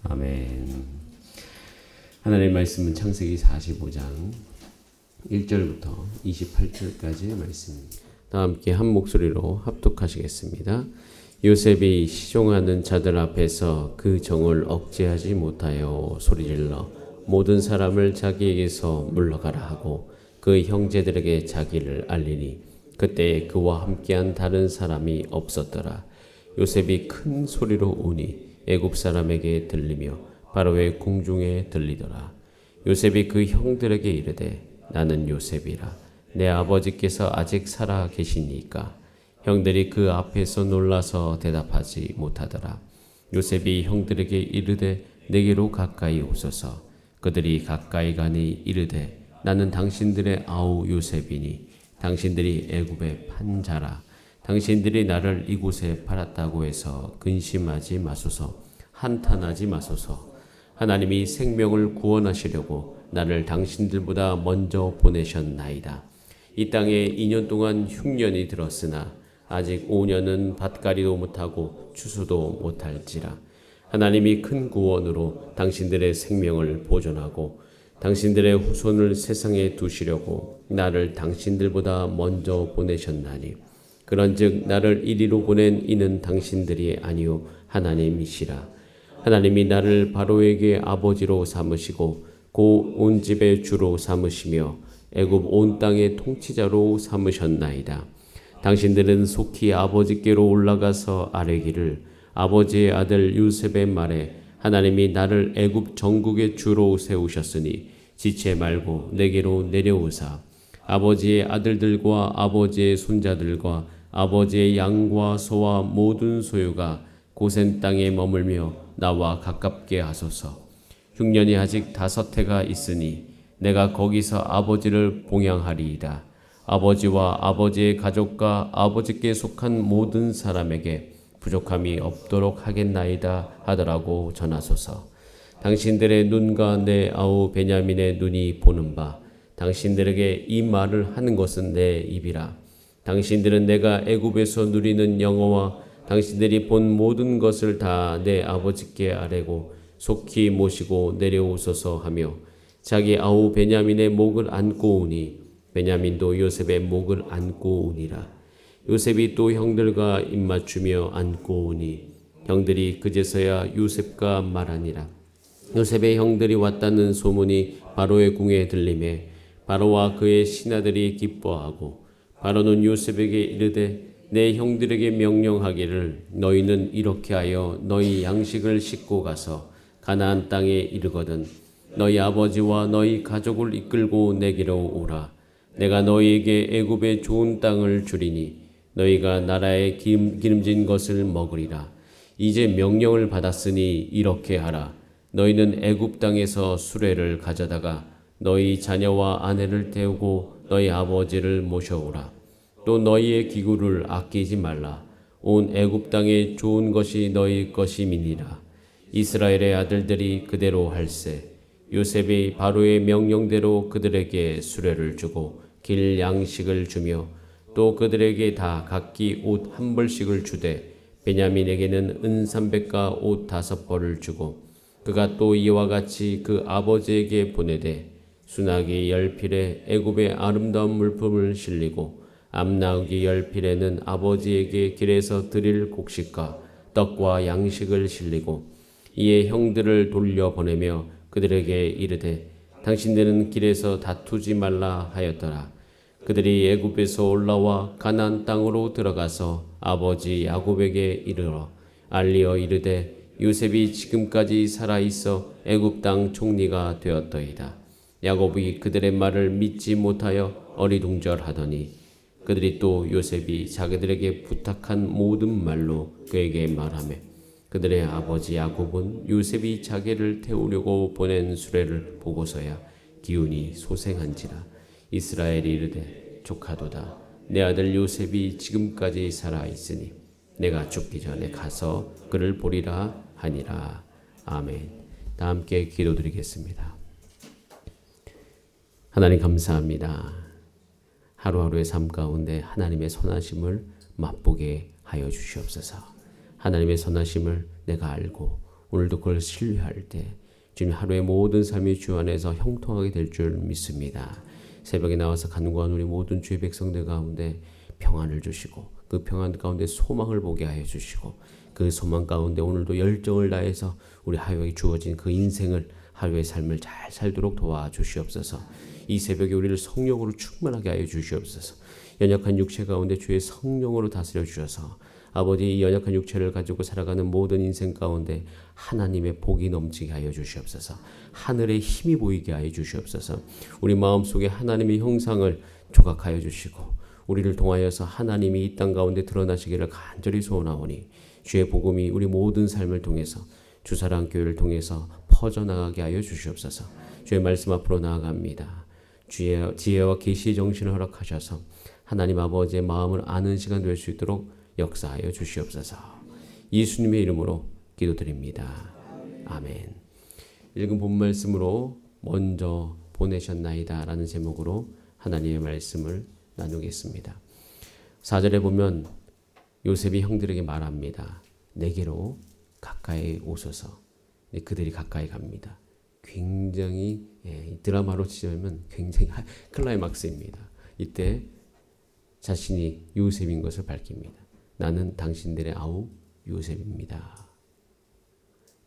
아멘. 하나님의 말씀은 창세기 45장 1절부터 28절까지의 말씀입니다. 다 함께 한 목소리로 합독하시겠습니다. 요셉이 시종하는 자들 앞에서 그 정을 억제하지 못하여 소리질러 모든 사람을 자기에게서 물러가라 하고 그 형제들에게 자기를 알리니 그때 그와 함께한 다른 사람이 없었더라. 요셉이 큰 소리로 우니 애굽 사람에게 들리며 바로의 궁중에 들리더라. 요셉이 그 형들에게 이르되 나는 요셉이라. 내 아버지께서 아직 살아 계시니까. 형들이 그 앞에서 놀라서 대답하지 못하더라. 요셉이 형들에게 이르되 내게로 가까이 오소서. 그들이 가까이 가니 이르되 나는 당신들의 아우 요셉이니 당신들이 애굽의 판자라. 당신들이 나를 이곳에 팔았다고 해서 근심하지 마소서. 한탄하지 마소서. 하나님이 생명을 구원하시려고 나를 당신들보다 먼저 보내셨나이다. 이 땅에 2년 동안 흉년이 들었으나 아직 5년은 밭갈이도 못하고 추수도 못할지라. 하나님이 큰 구원으로 당신들의 생명을 보존하고 당신들의 후손을 세상에 두시려고 나를 당신들보다 먼저 보내셨나니 그런즉 나를 이리로 보낸 이는 당신들이 아니요 하나님이시라. 하나님이 나를 바로에게 아버지로 삼으시고 고 온 집의 주로 삼으시며 애굽 온 땅의 통치자로 삼으셨나이다. 당신들은 속히 아버지께로 올라가서 아뢰기를 아버지의 아들 요셉의 말에 하나님이 나를 애굽 전국의 주로 세우셨으니 지체 말고 내게로 내려오사 아버지의 아들들과 아버지의 손자들과 아버지의 양과 소와 모든 소유가 고센 땅에 머물며 나와 가깝게 하소서. 흉년이 아직 5해가 있으니 내가 거기서 아버지를 봉양하리이다. 아버지와 아버지의 가족과 아버지께 속한 모든 사람에게 부족함이 없도록 하겠나이다 하더라고 전하소서. 당신들의 눈과 내 아우 베냐민의 눈이 보는 바 당신들에게 이 말을 하는 것은 내 입이라. 당신들은 내가 애굽에서 누리는 영어와 당신들이 본 모든 것을 다 내 아버지께 아뢰고 속히 모시고 내려오소서 하며 자기 아우 베냐민의 목을 안고 오니 베냐민도 요셉의 목을 안고 오니라. 요셉이 또 형들과 입맞추며 안고 오니 형들이 그제서야 요셉과 말하니라. 요셉의 형들이 왔다는 소문이 바로의 궁에 들리매 바로와 그의 신하들이 기뻐하고 바로는 요셉에게 이르되 내 형들에게 명령하기를 너희는 이렇게 하여 너희 양식을 싣고 가서 가나안 땅에 이르거든 너희 아버지와 너희 가족을 이끌고 내게로 오라. 내가 너희에게 애굽의 좋은 땅을 주리니 너희가 나라의 기름진 것을 먹으리라. 이제 명령을 받았으니 이렇게 하라. 너희는 애굽 땅에서 수레를 가져다가 너희 자녀와 아내를 태우고 너희 아버지를 모셔오라. 또 너희의 기구를 아끼지 말라. 온 애굽 땅에 좋은 것이 너희 것임이니라. 이스라엘의 아들들이 그대로 할세. 요셉이 바로의 명령대로 그들에게 수레를 주고 길 양식을 주며 또 그들에게 다 각기 옷 1벌씩을 주되 베냐민에게는 은 300과 옷 5벌을 주고 그가 또 이와 같이 그 아버지에게 보내되 수나기 10필에 애굽의 아름다운 물품을 실리고 암나귀 10필에는 아버지에게 길에서 드릴 곡식과 떡과 양식을 실리고 이에 형들을 돌려보내며 그들에게 이르되 당신들은 길에서 다투지 말라 하였더라. 그들이 애굽에서 올라와 가나안 땅으로 들어가서 아버지 야곱에게 이르러 알리어 이르되 요셉이 지금까지 살아있어 애굽 땅 총리가 되었더이다. 야곱이 그들의 말을 믿지 못하여 어리둥절하더니 그들이 또 요셉이 자기들에게 부탁한 모든 말로 그에게 말하며 그들의 아버지 야곱은 요셉이 자기를 태우려고 보낸 수레를 보고서야 기운이 소생한지라. 이스라엘이 이르되 조카도다. 내 아들 요셉이 지금까지 살아있으니 내가 죽기 전에 가서 그를 보리라 하니라. 아멘. 다 함께 기도드리겠습니다. 하나님 감사합니다. 하루하루의 삶 가운데 하나님의 선하심을 맛보게 하여 주시옵소서. 하나님의 선하심을 내가 알고 오늘도 그걸 신뢰할 때 주님 하루의 모든 삶이 주 안에서 형통하게 될 줄 믿습니다. 새벽에 나와서 간구한 우리 모든 주의 백성들 가운데 평안을 주시고 그 평안 가운데 소망을 보게 하여 주시고 그 소망 가운데 오늘도 열정을 다해서 우리 하루에 주어진 그 인생을 하루의 삶을 잘 살도록 도와주시옵소서. 이 새벽에 우리를 성령으로 충만하게 하여 주시옵소서. 연약한 육체 가운데 주의 성령으로 다스려 주셔서 아버지 이 연약한 육체를 가지고 살아가는 모든 인생 가운데 하나님의 복이 넘치게 하여 주시옵소서. 하늘의 힘이 보이게 하여 주시옵소서. 우리 마음속에 하나님의 형상을 조각하여 주시고 우리를 통하여서 하나님이 이 땅 가운데 드러나시기를 간절히 소원하오니 주의 복음이 우리 모든 삶을 통해서 주사랑교회를 통해서 퍼져나가게 하여 주시옵소서. 주의 말씀 앞으로 나아갑니다. 주의 지혜와 계시의 정신을 허락하셔서 하나님 아버지의 마음을 아는 시간 될 수 있도록 역사하여 주시옵소서. 예수님의 이름으로 기도드립니다. 아멘. 읽은 본 말씀으로 먼저 보내셨나이다 라는 제목으로 하나님의 말씀을 나누겠습니다. 4절에 보면 요셉이 형들에게 말합니다. 내게로 가까이 오소서. 그들이 가까이 갑니다. 굉장히 드라마로 치자면 굉장히 클라이막스입니다. 이때 자신이 요셉인 것을 밝힙니다. 나는 당신들의 아우 요셉입니다.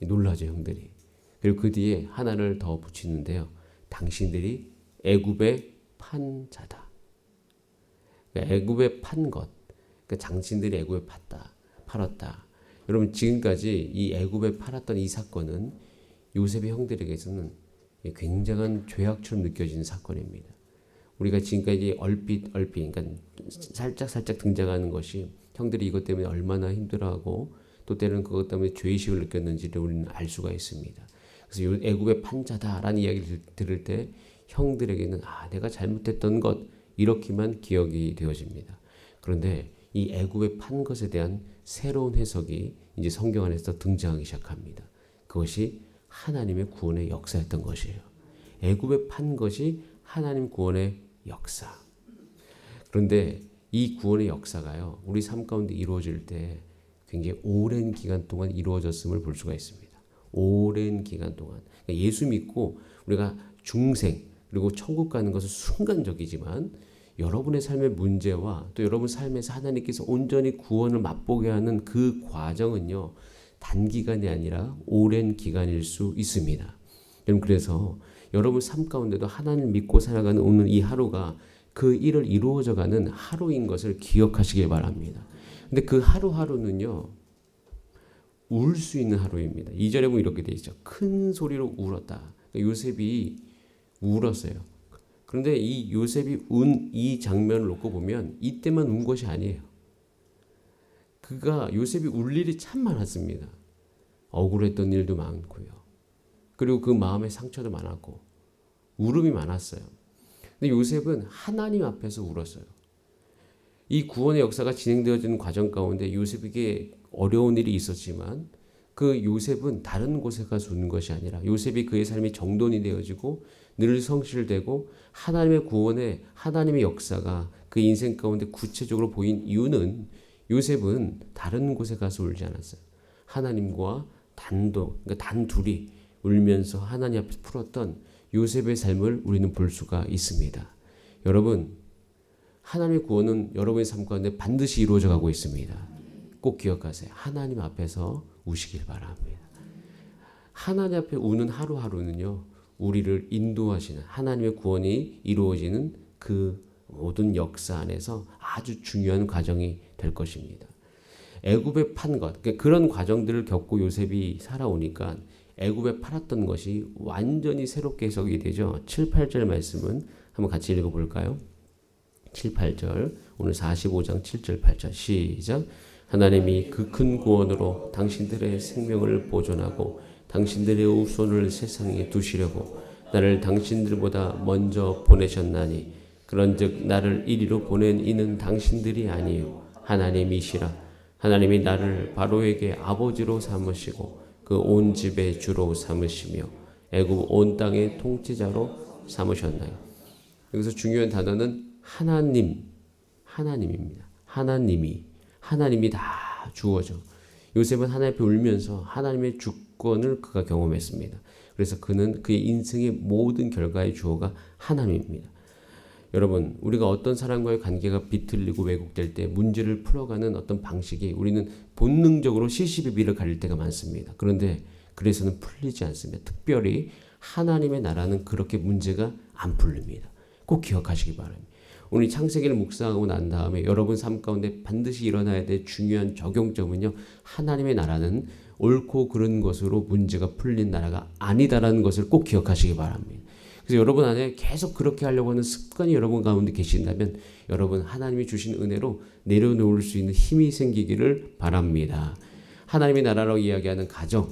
놀라죠 형들이. 그리고 그 뒤에 하나를 더 붙이는데요. 당신들이 애굽에 판 자다. 그러니까 애굽에 판 것. 그러니까 당신들이 애굽에 팔았다. 여러분 지금까지 이 애굽에 팔았던 이 사건은 요셉의 형들에게서는 굉장한 죄악처럼 느껴지는 사건입니다. 우리가 지금까지 얼핏 그러니까 살짝 등장하는 것이 형들이 이것 때문에 얼마나 힘들어하고 또 때로는 그것 때문에 죄의식을 느꼈는지를 우리는 알 수가 있습니다. 그래서 애굽의 판자다라는 이야기를 들을 때 형들에게는 내가 잘못했던 것 이렇게만 기억이 되어집니다. 그런데 이 애굽의 판 것에 대한 새로운 해석이 이제 성경 안에서 등장하기 시작합니다. 그것이 하나님의 구원의 역사였던 것이에요. 애굽에 판 것이 하나님 구원의 역사. 그런데 이 구원의 역사가요, 우리 삶 가운데 이루어질 때 굉장히 오랜 기간 동안 이루어졌음을 볼 수가 있습니다. 오랜 기간 동안. 그러니까 예수 믿고 우리가 중생, 그리고 천국 가는 것은 순간적이지만 여러분의 삶의 문제와 또 여러분 삶에서 하나님께서 온전히 구원을 맛보게 하는 그 과정은요, 단기간이 아니라 오랜 기간일 수 있습니다. 여러분 그래서 여러분 삶 가운데도 하나님을 믿고 살아가는 오늘 이 하루가 그 일을 이루어져가는 하루인 것을 기억하시길 바랍니다. 근데 그 하루하루는요, 울 수 있는 하루입니다. 2절에 보면 이렇게 되어 있죠. 큰 소리로 울었다. 그러니까 요셉이 울었어요. 그런데 이 요셉이 운 이 장면을 놓고 보면 이때만 운 것이 아니에요. 요셉이 울 일이 참 많았습니다. 억울했던 일도 많고요. 그리고 그 마음의 상처도 많았고 울음이 많았어요. 근데 요셉은 하나님 앞에서 울었어요. 이 구원의 역사가 진행되어지는 과정 가운데 요셉에게 어려운 일이 있었지만 그 요셉은 다른 곳에 가서 우는 것이 아니라 요셉이 그의 삶이 정돈이 되어지고 늘 성실되고 하나님의 구원에 하나님의 역사가 그 인생 가운데 구체적으로 보인 이유는 요셉은 다른 곳에 가서 울지 않았어요. 하나님과 그러니까 단둘이 울면서 하나님 앞에 풀었던 요셉의 삶을 우리는 볼 수가 있습니다. 여러분, 하나님의 구원은 여러분의 삶 가운데 반드시 이루어져 가고 있습니다. 꼭 기억하세요. 하나님 앞에서 우시길 바랍니다. 하나님 앞에 우는 하루하루는요, 우리를 인도하시는 하나님의 구원이 이루어지는 그 모든 역사 안에서 아주 중요한 과정이 될 것입니다. 애굽에 판 것, 그런 과정들을 겪고 요셉이 살아오니까 애굽에 팔았던 것이 완전히 새롭게 해석이 되죠. 7, 8절 말씀은 한번 같이 읽어볼까요? 7, 8절 오늘 45장 7절 8절 시작. 하나님이 그 큰 구원으로 당신들의 생명을 보존하고 당신들의 후손을 세상에 두시려고 나를 당신들보다 먼저 보내셨나니 그런즉 나를 이리로 보낸 이는 당신들이 아니요 하나님이시라. 하나님이 나를 바로에게 아버지로 삼으시고 그 온 집의 주로 삼으시며 애굽 온 땅의 통치자로 삼으셨나요. 여기서 중요한 단어는 하나님입니다. 하나님이 다 주어져. 요셉은 하나님 앞에 울면서 하나님의 주권을 그가 경험했습니다. 그래서 그는 그의 인생의 모든 결과의 주어가 하나님입니다. 여러분, 우리가 어떤 사람과의 관계가 비틀리고 왜곡될 때 문제를 풀어가는 어떤 방식이 우리는 본능적으로 시시비비를 가릴 때가 많습니다. 그런데 그래서는 풀리지 않습니다. 특별히 하나님의 나라는 그렇게 문제가 안 풀립니다. 꼭 기억하시기 바랍니다. 오늘 창세기를 묵상하고 난 다음에 여러분 삶 가운데 반드시 일어나야 될 중요한 적용점은요. 하나님의 나라는 옳고 그른 것으로 문제가 풀린 나라가 아니다라는 것을 꼭 기억하시기 바랍니다. 그래서 여러분 안에 계속 그렇게 하려고 하는 습관이 여러분 가운데 계신다면 여러분 하나님이 주신 은혜로 내려놓을 수 있는 힘이 생기기를 바랍니다. 하나님의 나라라고 이야기하는 가정,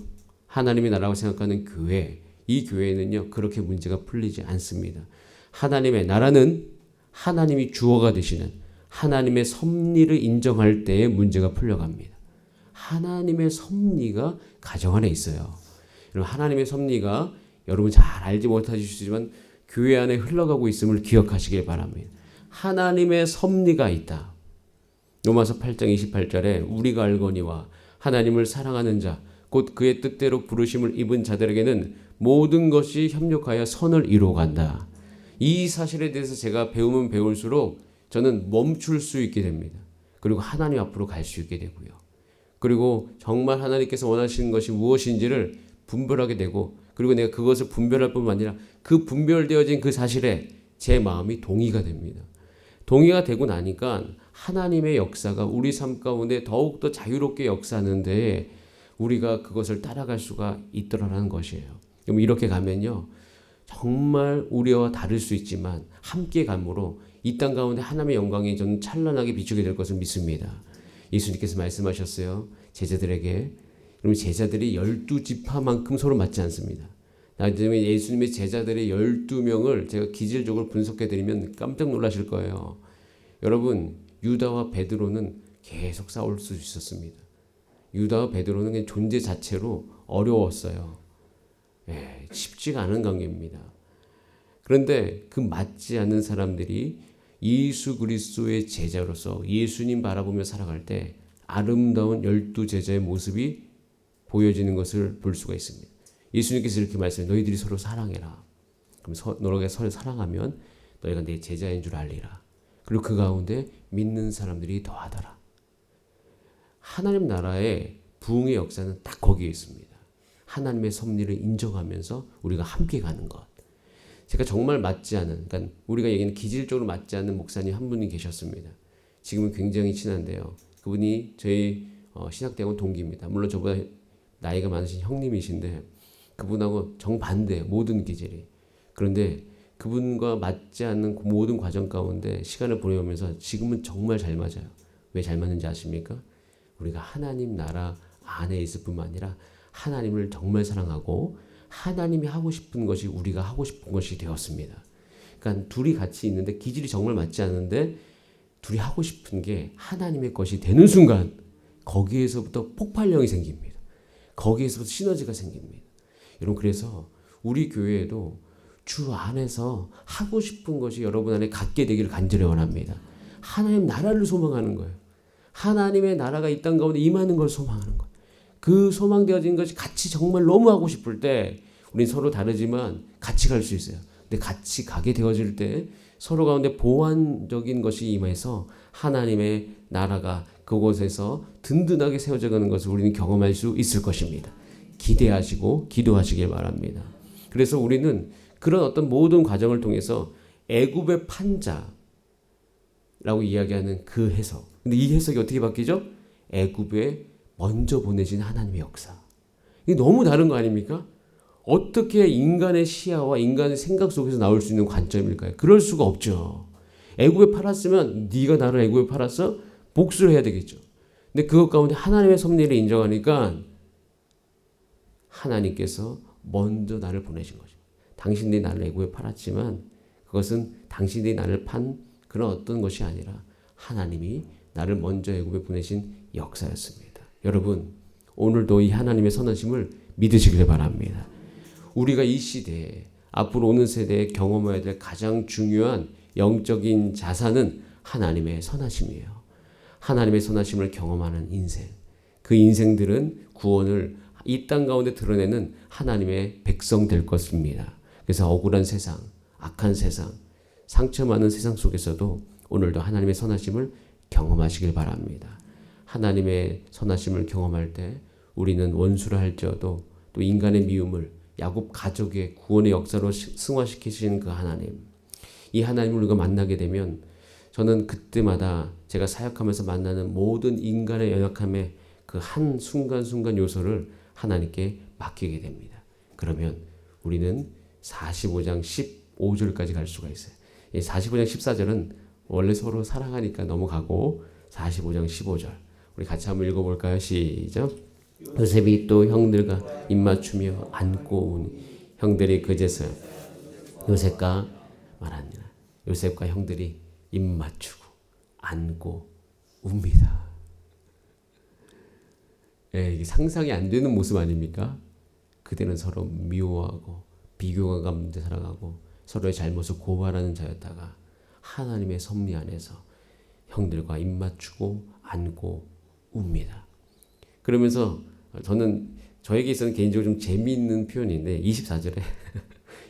하나님의 나라라고 생각하는 교회, 이 교회는요 그렇게 문제가 풀리지 않습니다. 하나님의 나라는 하나님이 주어가 되시는 하나님의 섭리를 인정할 때에 문제가 풀려갑니다. 하나님의 섭리가 가정 안에 있어요. 여러분 하나님의 섭리가 여러분 잘 알지 못하실 수 있지만 교회 안에 흘러가고 있음을 기억하시길 바랍니다. 하나님의 섭리가 있다. 로마서 8장 28절에 우리가 알거니와 하나님을 사랑하는 자 곧 그의 뜻대로 부르심을 입은 자들에게는 모든 것이 협력하여 선을 이루어간다. 이 사실에 대해서 제가 배우면 배울수록 저는 멈출 수 있게 됩니다. 그리고 하나님 앞으로 갈 수 있게 되고요. 그리고 정말 하나님께서 원하시는 것이 무엇인지를 분별하게 되고 그리고 내가 그것을 분별할 뿐만 아니라 그 분별되어진 그 사실에 제 마음이 동의가 됩니다. 동의가 되고 나니까 하나님의 역사가 우리 삶 가운데 더욱더 자유롭게 역사하는데 우리가 그것을 따라갈 수가 있더라라는 것이에요. 그럼 이렇게 가면요. 정말 우리와 다를 수 있지만 함께 감으로 이 땅 가운데 하나님의 영광이 저는 찬란하게 비추게 될 것을 믿습니다. 예수님께서 말씀하셨어요. 제자들에게. 그럼 제자들이 12지파만큼 서로 맞지 않습니다. 나중에 예수님의 제자들의 12명을 제가 기질적으로 분석해드리면 깜짝 놀라실 거예요. 여러분 유다와 베드로는 계속 싸울 수 있었습니다. 유다와 베드로는 그냥 존재 자체로 어려웠어요. 쉽지가 않은 관계입니다. 그런데 그 맞지 않는 사람들이 예수 그리스도의 제자로서 예수님 바라보며 살아갈 때 아름다운 12제자의 모습이 보여지는 것을 볼 수가 있습니다. 예수님께서 이렇게 말씀해 너희들이 서로 사랑해라. 그럼 너희가 서로 사랑하면 너희가 내 제자인 줄 알리라. 그리고 그 가운데 믿는 사람들이 더하더라. 하나님 나라의 부흥의 역사는 딱 거기에 있습니다. 하나님의 섭리를 인정하면서 우리가 함께 가는 것. 제가 정말 맞지 않은, 그러니까 우리가 얘기하는 기질적으로 맞지 않는 목사님 한 분이 계셨습니다. 지금은 굉장히 친한데요. 그분이 저희 신학대학원 동기입니다. 물론 저보다 나이가 많으신 형님이신데 그분하고 정반대예요. 모든 기질이. 그런데 그분과 맞지 않는 모든 과정 가운데 시간을 보내면서 지금은 정말 잘 맞아요. 왜 잘 맞는지 아십니까? 우리가 하나님 나라 안에 있을 뿐만 아니라 하나님을 정말 사랑하고 하나님이 하고 싶은 것이 우리가 하고 싶은 것이 되었습니다. 그러니까 둘이 같이 있는데 기질이 정말 맞지 않는데 둘이 하고 싶은 게 하나님의 것이 되는 순간 거기에서부터 폭발력이 생깁니다. 거기에서부터 시너지가 생깁니다. 여러분 그래서 우리 교회에도 주 안에서 하고 싶은 것이 여러분 안에 갖게 되기를 간절히 원합니다. 하나님 나라를 소망하는 거예요. 하나님의 나라가 이 땅 가운데 임하는 걸 소망하는 거예요. 그 소망되어진 것이 같이 정말 너무 하고 싶을 때 우린 서로 다르지만 같이 갈 수 있어요. 근데 같이 가게 되어질 때 서로 가운데 보완적인 것이 임해서 하나님의 나라가 그곳에서 든든하게 세워져 가는 것을 우리는 경험할 수 있을 것입니다. 기대하시고 기도하시길 바랍니다. 그래서 우리는 그런 어떤 모든 과정을 통해서 애굽의 판자라고 이야기하는 그 해석. 근데 이 해석이 어떻게 바뀌죠? 애굽에 먼저 보내신 하나님의 역사. 이게 너무 다른 거 아닙니까? 어떻게 인간의 시야와 인간의 생각 속에서 나올 수 있는 관점일까요? 그럴 수가 없죠. 애굽에 팔았으면 네가 나를 애굽에 팔았어? 복수를 해야 되겠죠. 근데 그것 가운데 하나님의 섭리를 인정하니까 하나님께서 먼저 나를 보내신 거죠. 당신들이 나를 애굽에 팔았지만 그것은 당신들이 나를 판 그런 어떤 것이 아니라 하나님이 나를 먼저 애굽에 보내신 역사였습니다. 여러분 오늘도 이 하나님의 선하심을 믿으시길 바랍니다. 우리가 이 시대에 앞으로 오는 세대에 경험해야 될 가장 중요한 영적인 자산은 하나님의 선하심이에요. 하나님의 선하심을 경험하는 인생. 그 그 인생들은 구원을 이 땅 가운데 드러내는 하나님의 백성 될 것입니다. 그래서 억울한 세상, 악한 세상, 상처 많은 세상 속에서도 오늘도 하나님의 선하심을 경험하시길 바랍니다. 하나님의 선하심을 경험할 때 우리는 원수라 할지어도 또 인간의 미움을 야곱 가족의 구원의 역사로 승화시키시는 그 하나님, 이 하나님을 우리가 만나게 되면 저는 그때마다 제가 사역하면서 만나는 모든 인간의 연약함의 그 한 순간순간 요소를 하나님께 맡기게 됩니다. 그러면 우리는 45장 15절까지 갈 수가 있어요. 이 45장 14절은 원래 서로 사랑하니까 넘어가고 45장 15절 우리 같이 한번 읽어볼까요? 시작. 요셉이 또 형들과 입맞추며 안고 오니 형들이 그제서야 요셉과 말하니라. 요셉과 형들이 입맞추고 안고 웁니다. 예, 이게 상상이 안 되는 모습 아닙니까? 그때는 서로 미워하고 비교감 가운데 살아가고 서로의 잘못을 고발하는 자였다가 하나님의 섭리 안에서 형들과 입맞추고 안고 웁니다. 그러면서 저는 저에게 있어서는 개인적으로 좀 재미있는 표현인데 24절에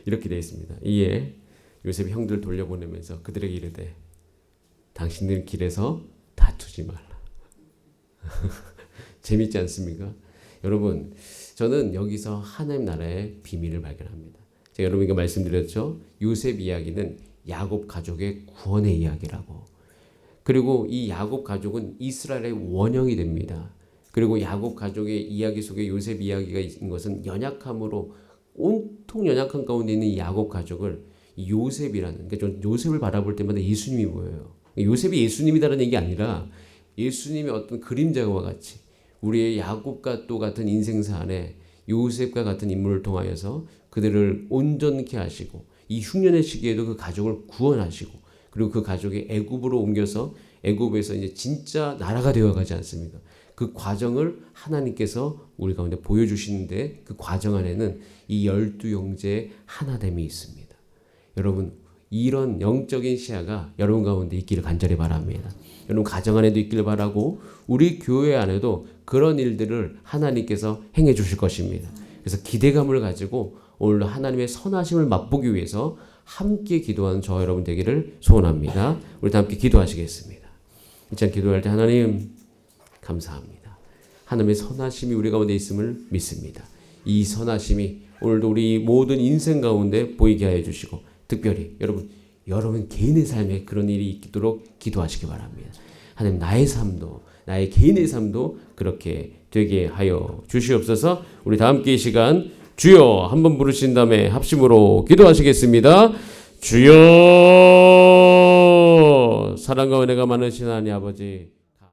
이렇게 되어 있습니다. 이에 요셉이 형들을 돌려보내면서 그들에게 이르되 당신들 길에서 다투지 말라. 재밌지 않습니까? 여러분, 저는 여기서 하나님 나라의 비밀을 발견합니다. 제가 여러분에게 말씀드렸죠. 요셉 이야기는 야곱 가족의 구원의 이야기라고. 그리고 이 야곱 가족은 이스라엘의 원형이 됩니다. 그리고 야곱 가족의 이야기 속에 요셉 이야기가 있는 것은 연약함으로 온통 연약한 가운데 있는 이 야곱 가족을 요셉이라는, 그러니까 요셉을 바라볼 때마다 예수님이 보여요. 요셉이 예수님이다라는 얘기 아니라 예수님의 어떤 그림자와 같이 우리의 야곱과 또 같은 인생사 안에 요셉과 같은 인물을 통하여서 그들을 온전케 하시고 이 흉년의 시기에도 그 가족을 구원하시고 그리고 그 가족이 애굽으로 옮겨서 애굽에서 이제 진짜 나라가 되어가지 않습니까? 그 과정을 하나님께서 우리 가운데 보여주시는데 그 과정 안에는 이 12형제의 하나됨이 있습니다. 여러분, 이런 영적인 시야가 여러분 가운데 있기를 간절히 바랍니다. 여러분 가정 안에도 있기를 바라고 우리 교회 안에도 그런 일들을 하나님께서 행해 주실 것입니다. 그래서 기대감을 가지고 오늘도 하나님의 선하심을 맛보기 위해서 함께 기도하는 저와 여러분 되기를 소원합니다. 우리 다 함께 기도하시겠습니다. 이처럼 기도할 때 하나님 감사합니다. 하나님의 선하심이 우리 가운데 있음을 믿습니다. 이 선하심이 오늘도 우리 모든 인생 가운데 보이게 하여 주시고 특별히 여러분 개인의 삶에 그런 일이 있도록 기도하시기 바랍니다. 하나님 나의 개인의 삶도 그렇게 되게 하여 주시옵소서. 우리 다 함께 이 시간 주여 한번 부르신 다음에 합심으로 기도하시겠습니다. 주여 사랑과 은혜가 많으신 하나님 아버지